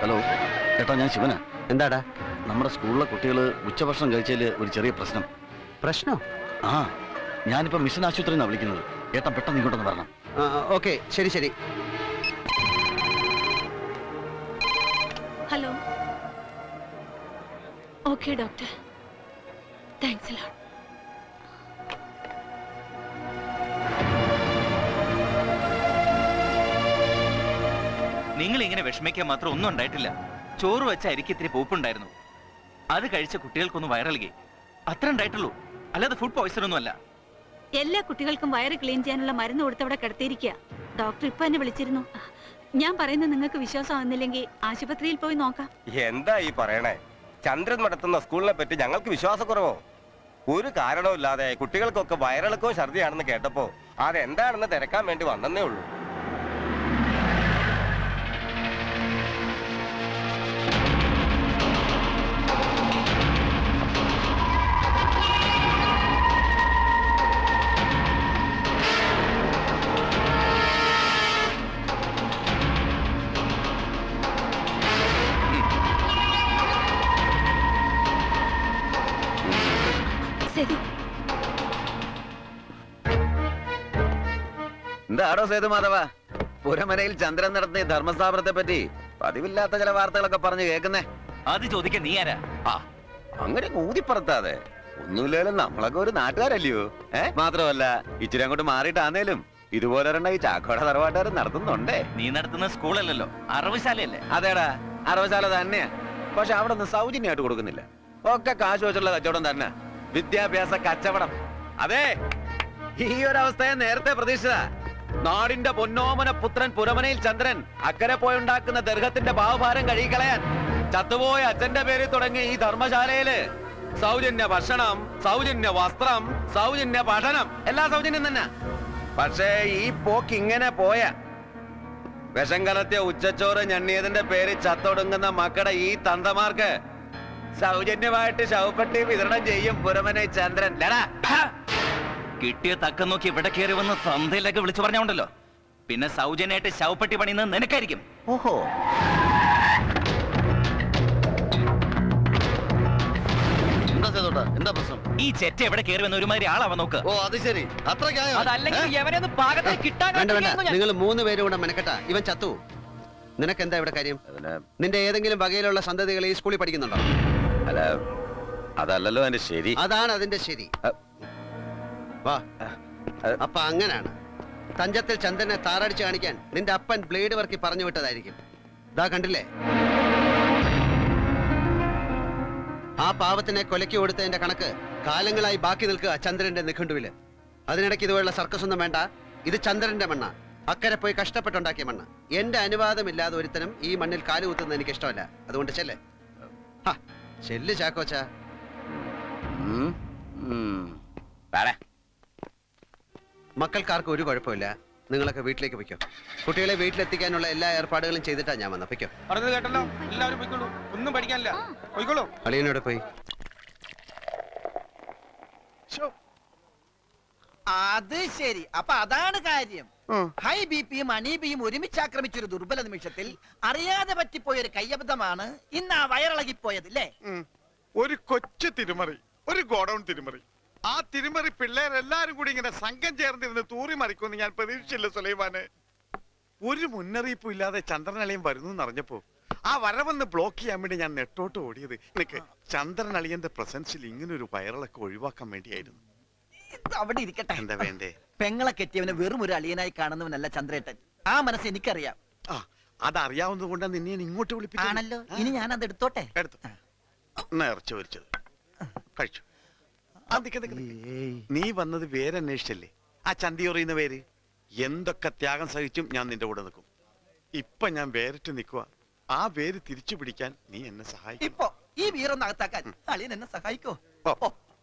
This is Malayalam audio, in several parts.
ഹലോ ഏട്ടാ, ഞാൻ ശിവനാ. എന്താടാ? നമ്മുടെ സ്കൂളിലെ കുട്ടികൾ ഉച്ചഭക്ഷണം കഴിച്ചതിൽ ഒരു ചെറിയ പ്രശ്നം. പ്രശ്നം? ആ, ഞാനിപ്പോ മിഷൻ ആശുപത്രിയിൽ നിന്നാണ് വിളിക്കുന്നത്. ഏട്ടാ പെട്ടെന്ന് ഇങ്ങോട്ടൊന്ന് വരണം. ഓക്കെ, ശരി ശരി. Hello. Okay doctor, thanks a lot. നിങ്ങൾ ഇങ്ങനെ വിഷമിക്കാൻ മാത്രം ഒന്നും ഉണ്ടായിട്ടില്ല. ചോറ് വെച്ച അരിക്ക് ഇത്തിരി പൂപ്പുണ്ടായിരുന്നു. അത് കഴിച്ച കുട്ടികൾക്കൊന്ന് വയറിളകി, അത്ര ഉണ്ടായിട്ടുള്ളൂ. അല്ലാതെ ഫുഡ് പോയ്സൺ ഒന്നും അല്ല. എല്ലാ കുട്ടികൾക്കും വയറ് ക്ലീൻ ചെയ്യാനുള്ള മരുന്ന് കൊടുത്തവിടെ കിടത്തിയിരിക്കുക. ഡോക്ടർ ഇപ്പൊ എന്നെ വിളിച്ചിരുന്നു. ഞാൻ പറയുന്നത് നിങ്ങൾക്ക് വിശ്വാസമാകുന്നില്ലെങ്കിൽ ആശുപത്രിയിൽ പോയി നോക്കാം. എന്താ ഈ പറയണേ? ചന്ദ്രൻ നടത്തുന്ന സ്കൂളിനെ പറ്റി ഞങ്ങൾക്ക് വിശ്വാസക്കുറവോ? ഒരു കാരണവുമില്ലാതെ കുട്ടികൾക്കൊക്കെ വയറിളക്കവും ഛർദിയാണെന്ന് കേട്ടപ്പോ അതെന്താണെന്ന് തിരക്കാൻ വേണ്ടി വന്നേ ഉള്ളൂ. എന്താടോ സേതുമാധവ, പുരമനയിൽ ചന്ദ്രൻ നടത്തിയ ധർമ്മസ്ഥാപനത്തെ പറ്റി പതിവില്ലാത്ത ചില വാർത്തകളൊക്കെ പറഞ്ഞു കേൾക്കുന്നേ? അത് ചോദിക്കാൻ നീ ആരാ? അങ്ങനെ ഊതിപ്പറത്താതെ. ഒന്നുമില്ലേലും നമ്മളൊക്കെ ഒരു നാട്ടുകാരല്ലയോ? മാത്രമല്ല ഇച്ചിരി അങ്ങോട്ട് മാറിയിട്ടാന്നേലും ഇതുപോലെ ഈ ചാക്കോട തറവാട്ടുകാർ നടത്തുന്നുണ്ടേ. നീ നടത്തുന്ന സ്കൂളല്ലല്ലോ, അറവുശാലയല്ലേ? അതേടാ, അറവശാല തന്നെയാ. പക്ഷെ അവിടെ നിന്ന് സൗജന്യമായിട്ട് കൊടുക്കുന്നില്ല. ഒക്കെ കാശ് വെച്ചുള്ള കച്ചവടം തന്നെ, വിദ്യാഭ്യാസ കച്ചവടം. അതെ, ഈ ഒരു അവസ്ഥയെ നേരത്തെ പ്രതീക്ഷിച്ച നാടിന്റെ പൊന്നോമന പുത്രൻ പുരമനയിൽ ചന്ദ്രൻ അക്കരെ പോയുണ്ടാക്കുന്ന ദർഹത്തിന്റെ ഭാവഭാരം കഴുകിക്കളയാൻ ചത്തുപോയ അച്ഛന്റെ പേരിൽ തുടങ്ങി ഈ ധർമ്മശാലയില് സൗജന്യ ഭക്ഷണം, സൗജന്യ വസ്ത്രം, സൗജന്യ പഠനം, എല്ലാ സൗജന്യം തന്നെ. പക്ഷേ ഈ പോക്ക് ഇങ്ങനെ പോയ വിഷം കലർത്തിയ ഉച്ചച്ചോറ് ഞണ്ണിയതിന്റെ പേര് ചത്തൊടുങ്ങുന്ന മക്കളുടെ ഈ തന്തമാർക്ക് സൗജന്യമായിട്ട് ശവപ്പെട്ടി വിതരണം ചെയ്യും പുരമനയിൽ ചന്ദ്രൻ. കിട്ടിയ തക്കം നോക്കി ഇവിടെ കയറി വന്ന് സന്ധ്യയിലൊക്കെ വിളിച്ചു പറഞ്ഞോണ്ടല്ലോ. പിന്നെ സൗജന്യമായിട്ട് ശവപ്പെട്ടി പണിയുന്നത് നിനക്കായിരിക്കും. ഓഹോ, എന്താ പ്രശ്നം? ഈ ചെറ്റ എവിടെ കയറി വന്ന ഒരുമാതിരി ആളാവാൻ നോക്ക്. ഓ അത് ശരി, അത്രയ്ക്കായോ? വേണ്ട വേണ്ട, നിങ്ങൾ 3 പേരും കൂടെ മെനക്കെട്ടാ ഇവൻ ചത്തു. നിനക്ക് എന്താ ഇവിടെ കാര്യം? നിന്റെ ഏതെങ്കിലും വകയിലുള്ള സന്തതികൾ ഈ സ്കൂളിൽ പഠിക്കുന്നുണ്ടോ? അല്ല, അതല്ലല്ലോ എന്റെ ശരി. അതാണ് അതിന്റെ ശരി. വാ, അപ്പൊ അങ്ങനാണ്. തഞ്ചത്തിൽ ചന്ദ്രനെ താറടിച്ച് കാണിക്കാൻ നിന്റെ അപ്പൻ ബ്ലേഡ് വർക്കി പറഞ്ഞു വിട്ടതായിരിക്കും. ദാ കണ്ടില്ലേ, ആ പാവത്തിനെ കൊലയ്ക്ക് കൊടുത്തതിന്റെ കണക്ക് കാലങ്ങളായി ബാക്കി നിൽക്കുക ചന്ദ്രന്റെ നിഘണ്ടുവില്. അതിനിടയ്ക്ക് ഇതുപോലുള്ള സർക്കസ് ഒന്നും വേണ്ട. ഇത് ചന്ദ്രന്റെ മണ്ണ, അക്കരെ പോയി കഷ്ടപ്പെട്ടുണ്ടാക്കിയ മണ്ണ്. എന്റെ അനുവാദമില്ലാതെ ഒരുത്തനും ഈ മണ്ണിൽ കാലുകുത്തുന്നത് എനിക്ക് ഇഷ്ടമല്ല. അതുകൊണ്ട് ചെല്ല്, ചെല്ല് ചാക്കോച്ച. മക്കൾക്കാർക്ക് ഒരു കുഴപ്പമില്ല. നിങ്ങളൊക്കെ വീട്ടിലേക്ക് പൊയ്ക്കോ. കുട്ടികളെ വീട്ടിലെത്തിക്കാനുള്ള എല്ലാ ഏർപ്പാടുകളും ചെയ്തിട്ടാ ഞാൻ വന്ന. പൊയ്ക്കോ. കേട്ടല്ലോ, എല്ലാവരും പോയിക്കോളൂ. ഒന്നും പഠിക്കാനില്ല, പോയിക്കോളൂ. അളിയനോട് പോയി. അത് ശരി, അപ്പൊ അതാണ് കാര്യം. ഹൈ ബി പിയും അണി ബിയും ഒരുമിച്ച് ആക്രമിച്ചൊരു ദുർബല നിമിഷത്തിൽ അറിയാതെ പറ്റിപ്പോയൊരു കയ്യബദ്ധമാണ് ഇന്ന് ആ വയറിളകിപ്പോയത് അല്ലേ? ഒരു കൊച്ചു തിരുമറി, ഒരു ഗോഡൌൺ തിരുമറി. ആ തിരുമറി പിള്ളേരെല്ലാരും കൂടി ഇങ്ങനെ സംഘം ചേർന്നിരുന്ന് തൂറി മറിക്കുമെന്ന് ഞാൻ പ്രതീക്ഷിച്ചില്ല സുലൈമാനെ. ഒരു മുന്നറിയിപ്പും ഇല്ലാതെ ചന്ദ്രനളിയൻ വരുന്നു എന്നറിഞ്ഞപ്പോ ആ വരവെന്ന് ബ്ലോക്ക് ചെയ്യാൻ വേണ്ടി ഞാൻ നെട്ടോട്ട് ഓടിയത് എനിക്ക് ചന്ദ്രനളിയന്റെ പ്രസൻസിൽ ഇങ്ങനൊരു വയറിളൊക്കെ ഒഴിവാക്കാൻ വേണ്ടിയായിരുന്നു. അവിടെ ഇരിക്കട്ടെ. എന്താ വേണ്ടേ? പെങ്ങളെ കെട്ടിയവനെ വെറും ഒരു അളിയനായി കാണുന്നവനല്ല ചന്ദ്രേട്ടൻ. ആ മനസ്സ് എനിക്കറിയാം. അതറിയാവുന്നത് കൊണ്ടാണ് നിന്നെ ഇങ്ങോട്ട് വിളിപ്പിച്ചാണല്ലോ. ഇനി ഞാൻ അത് എടുത്തോട്ടെ. നേർച്ച വരിച്ചത് കഴിച്ചു. നീ വന്നത് പേരന്വേഷിച്ചല്ലേ? ആ ചന്തി പറയുന്ന പേര്. എന്തൊക്കെ ത്യാഗം സഹിച്ചും ഞാൻ നിന്റെ കൂടെ നിൽക്കും. ഇപ്പൊ ഞാൻ വേറിട്ട് നിൽക്കുക. ആ പേര് തിരിച്ചു പിടിക്കാൻ നീ എന്നെ സഹായിക്കും. ഇപ്പൊ ഈ വീറൊന്ന് അകത്താക്കാൻ അളിയൻ എന്നെ സഹായിക്കോ?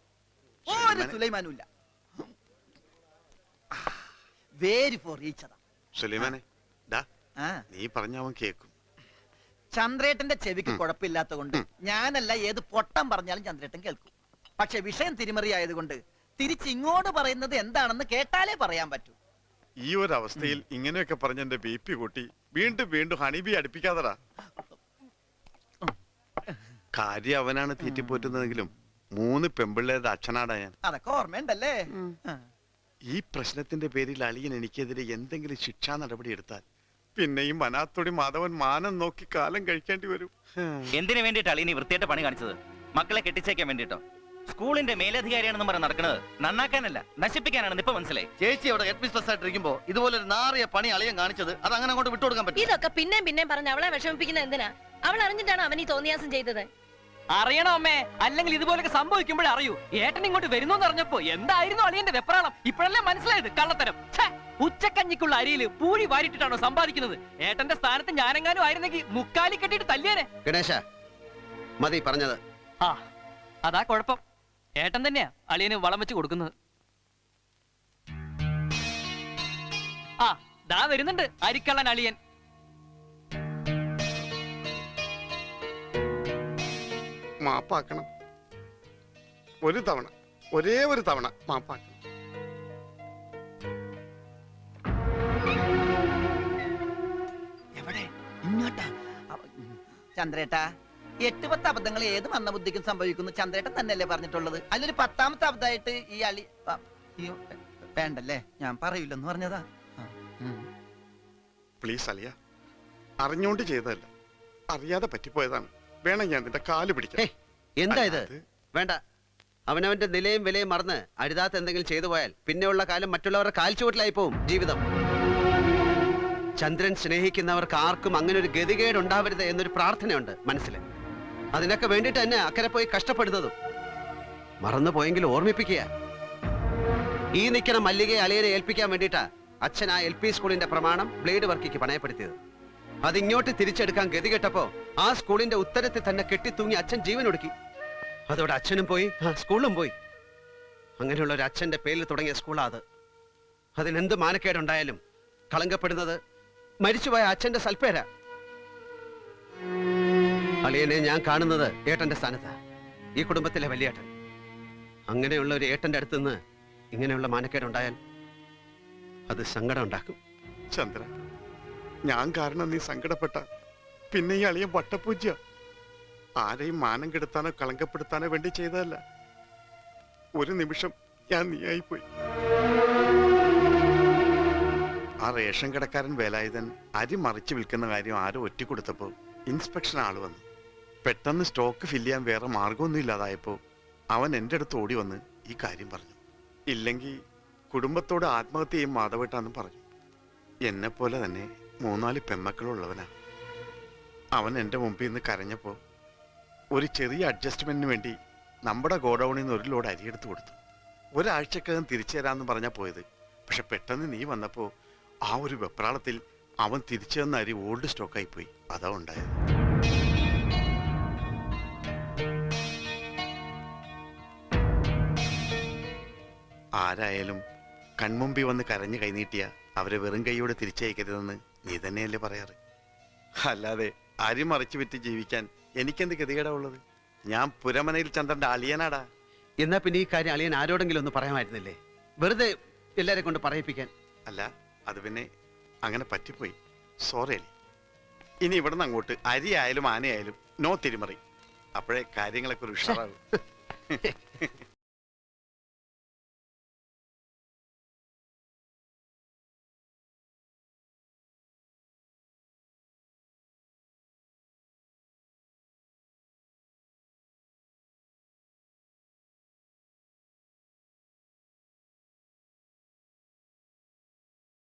ഒരു സുലൈമാനുമില്ല. Vary four ഈച്ചതാ സുലൈമാനെ. നീ പറഞ്ഞ അവൻ കേക്കും. ചന്ദ്രേട്ടന്റെ ചെവിക്ക് കുഴപ്പമില്ലാത്ത കൊണ്ട് ഞാനല്ല ഏത് പൊട്ടം പറഞ്ഞാലും ചന്ദ്രേട്ടൻ കേൾക്കും. പക്ഷെ വിഷയം തിരിമറിയായതുകൊണ്ട് തിരിച്ചിങ്ങോട്ട് പറയുന്നത് എന്താണെന്ന് കേട്ടാലേ പറയാൻ പറ്റൂ. ഈ ഒരു അവസ്ഥയിൽ ഇങ്ങനെയൊക്കെ പറഞ്ഞ എന്റെ BP കൂട്ടി വീണ്ടും വീണ്ടും ഹണിബി അടുപ്പിക്കാതടാ. കാര്യം അവനാണ് തീറ്റിപ്പോറ്റുന്നതെങ്കിലും 3 പെമ്പിള്ളേരുടെ അച്ഛനാടാ ഞാൻ. അതൊക്കെ ഓർമ്മയുണ്ടല്ലേ? ആ. ഈ പ്രശ്നത്തിന്റെ പേരിൽ അളിയൻ എനിക്കെതിരെ എന്തെങ്കിലും ശിക്ഷാ നടപടി എടുത്താൽ പിന്നെയും മനാത്തോടി മാധവൻ മാനം നോക്കി കാലം കഴിക്കേണ്ടി വരും. എന്തിനു വേണ്ടിയിട്ടാണ് അളിയൻ ഈ വൃത്തിയായിട്ട് പണി കാണിച്ചത്? മക്കളെ കെട്ടിച്ചേക്കാൻ വേണ്ടിട്ടോ? സ്കൂളിന്റെ മേലധികാരിയാണെന്ന് പറഞ്ഞ് നടക്കുന്നത് നന്നാക്കാനല്ല നശിപ്പിക്കാനാണെന്ന് ഇപ്പൊ മനസ്സിലായി. ചേച്ചി അവിടെ ഹെഡ് മിസ്ട്രസ് ആയിട്ടിരിക്കുമ്പോ ഇതുപോലെ നാറിയ പണി അളിയൻ കാണിച്ചത് അത് അങ്ങനെ അങ്ങോട്ട് വിട്ടുകൊടുക്കാൻ പറ്റും? ഇതൊക്കെ പിന്നെയും പറഞ്ഞ് അവളെ വിഷമിപ്പിക്കുന്ന എന്തിനാ? അവൾ അറിഞ്ഞിട്ടാണ് അവൻ ഈ തോന്നിയാസം ചെയ്തത്. അറിയണോ അമ്മേ? അല്ലെങ്കിൽ ഇതുപോലൊക്കെ സംഭവിക്കുമ്പോഴേ അറിയൂ. ഏട്ടൻ ഇങ്ങോട്ട് വരുന്നു അറിഞ്ഞപ്പോ എന്തായിരുന്നു അളിയന്റെ വെപ്രാളം? ഇപ്പോഴല്ലേ മനസ്സിലായത് കള്ളത്തരം. ഉച്ചക്കഞ്ഞിക്കുള്ള അരിയില് പൂഴി വാരിട്ടിട്ടാണോ സമ്പാദിക്കുന്നത്? ഏട്ടന്റെ സ്ഥാനത്ത് ഞാനെങ്ങാനും ആയിരുന്നെങ്കിൽ മുക്കാലി കെട്ടിയിട്ട് തല്ലിയേനെ. ഗണേശ മതി പറഞ്ഞത്. ആ അതാ കുഴപ്പം. ഏട്ടൻ തന്നെയാ അളിയന് വളം വെച്ച് കൊടുക്കുന്നത്. ആ ദാ വരുന്നുണ്ട് അരിക്കള്ളൻ അളിയൻ. മാപ്പാക്കണം. ഒരു തവണ, ഒരേ ഒരു തവണ മാപ്പാക്കണം. എവിടെ? ഇങ്ങോട്ടാ. ചന്ദ്രേട്ടാ, 8-10 അബദ്ധങ്ങൾ ഏത് മന്ദബുദ്ധിക്കും സംഭവിക്കുന്നു ചന്ദ്രേട്ടൻ തന്നെയല്ലേ പറഞ്ഞിട്ടുള്ളത്? അതിലൊരു 10ാമത്തെ അബദ്ധമായിട്ട് ഈ അളി വേണ്ടല്ലേ? ഞാൻ പറയൂലെന്ന് പറഞ്ഞതാ. പ്ലീസ് അളിയ, അറിഞ്ഞോണ്ട് ചെയ്തതല്ല, അറിയാതെ പറ്റിപ്പോയതാണ്. വേണം ഞാൻ നിന്റെ കാല് പിടിക്കാം. എന്താ ഇത്? അത് വേണ്ട. അവനവന്റെ നിലയും വിലയും മറന്ന് അരുതാത്ത എന്തെങ്കിലും ചെയ്തു പോയാൽ പിന്നെയുള്ള കാലം മറ്റുള്ളവരുടെ കാൽച്ചുവട്ടിലായി പോവും ജീവിതം. ചന്ദ്രൻ സ്നേഹിക്കുന്നവർക്ക് ആർക്കും അങ്ങനെ ഒരു ഗതികേട് ഉണ്ടാവരുത് എന്നൊരു പ്രാർത്ഥനയുണ്ട് മനസ്സിൽ. അതിനൊക്കെ വേണ്ടിട്ട് തന്നെ അക്കരെ പോയി കഷ്ടപ്പെടുന്നതും. മറന്നു പോയെങ്കിൽ ഓർമ്മിപ്പിക്കുക. ഈ നിൽക്കണ മല്ലികയെ അളിയനെ ഏൽപ്പിക്കാൻ വേണ്ടിയിട്ടാ അച്ഛൻ ആ LP സ്കൂളിന്റെ പ്രമാണം ബ്ലേഡ് വർക്കിക്ക് പണയപ്പെടുത്തിയത്. അതിങ്ങോട്ട് തിരിച്ചെടുക്കാൻ ഗതികെട്ടപ്പോ ആ സ്കൂളിന്റെ ഉത്തരത്തിൽ തന്നെ കെട്ടിത്തൂങ്ങി അച്ഛൻ ജീവൻ ഒടുക്കി. അതോടെ അച്ഛനും പോയി, സ്കൂളും പോയി. അങ്ങനെയുള്ള ഒരു അച്ഛന്റെ പേരിൽ തുടങ്ങിയ സ്കൂളാ അത്. അതിനെന്ത് മാനക്കേടുണ്ടായാലും കളങ്കപ്പെടുന്നത് മരിച്ചുപോയ അച്ഛന്റെ സൽപ്പേരാ. അളിയനെ ഞാൻ കാണുന്നത് ഏട്ടന്റെ സ്ഥാനത്താ, ഈ കുടുംബത്തിലെ വലിയേട്ടൻ. അങ്ങനെയുള്ള ഒരു ഏട്ടന്റെ അടുത്തുനിന്ന് ഇങ്ങനെയുള്ള മാനക്കേടുണ്ടായാൽ അത് സങ്കടം ഉണ്ടാക്കും. ചന്ദ്ര, ഞാൻ കാരണം നീ സങ്കടപ്പെട്ട പിന്നെ ഈ അളിയൻ വട്ടപ്പൂജ്യ. ആരെയും മാനം കെടുത്താനോ കളങ്കപ്പെടുത്താനോ വേണ്ടി ചെയ്തതല്ല. ഒരു നിമിഷം ഞാൻ നീയായിപ്പോയി. ആ റേഷൻ കടക്കാരൻ വേലായുധൻ അരി മറിച്ച് വിൽക്കുന്ന കാര്യം ആരോ ഒറ്റിക്കൊടുത്തപ്പോ ഇൻസ്പെക്ഷൻ ആള് വന്നു. പെട്ടെന്ന് സ്റ്റോക്ക് ഫില്ല് ചെയ്യാൻ വേറെ മാർഗമൊന്നും ഇല്ലാതായപ്പോ അവൻ എൻ്റെ അടുത്ത് ഓടി വന്ന് ഈ കാര്യം പറഞ്ഞു. ഇല്ലെങ്കിൽ കുടുംബത്തോട് ആത്മഹത്യ ചെയ്യും മാധവേട്ടാന്ന് പറഞ്ഞു. എന്നെപ്പോലെ തന്നെ 3-4 പെമ്മക്കളുള്ളവനാ. അവൻ എൻ്റെ മുമ്പിൽ നിന്ന് കരഞ്ഞപ്പോൾ ഒരു ചെറിയ അഡ്ജസ്റ്റ്മെന്റിന് വേണ്ടി നമ്മുടെ ഗോഡൌണിൽ നിന്ന് 1 ലോഡ് അരിയെടുത്ത് കൊടുത്തു. ഒരാഴ്ചക്കകം തിരിച്ചു തരാമെന്ന് പറഞ്ഞാൽ പോയത്. പക്ഷെ പെട്ടെന്ന് നീ വന്നപ്പോൾ ആ ഒരു വെപ്രാളത്തിൽ അവൻ തിരിച്ചു തന്ന അരി ഓൾഡ് സ്റ്റോക്കായി പോയി. അതാ ഉണ്ടായത്. ആരായാലും കൺമുമ്പിൽ വന്ന് കരഞ്ഞു കൈനീട്ടിയ അവരെ വെറും കൈയോടെ തിരിച്ചയക്കരുതെന്ന് നീ തന്നെയല്ലേ പറയാറ്? അല്ലാതെ അരി മറിച്ചു വിറ്റ് ജീവിക്കാൻ എനിക്കെന്ത് ഗതികേടാ ഉള്ളത്? ഞാൻ പുരമനയിൽ ചന്ദ്രന്റെ അളിയനാടാ. എന്നാ പിന്നെ ഈ കാര്യം അളിയൻ ആരോടെങ്കിലും ഒന്ന് പറയാമായിരുന്നില്ലേ? വെറുതെ എല്ലാരെ കൊണ്ട് പറയിപ്പിക്കാൻ. അല്ല, അത് പിന്നെ അങ്ങനെ പറ്റിപ്പോയി. സോറി അലി. ഇനി ഇവിടെ നിന്ന് അങ്ങോട്ട് അരി ആയാലും ആനയായാലും നോ തിരിമറി. അപ്പോഴേ കാര്യങ്ങളൊക്കെ ഒരു ഉഷാറാകും.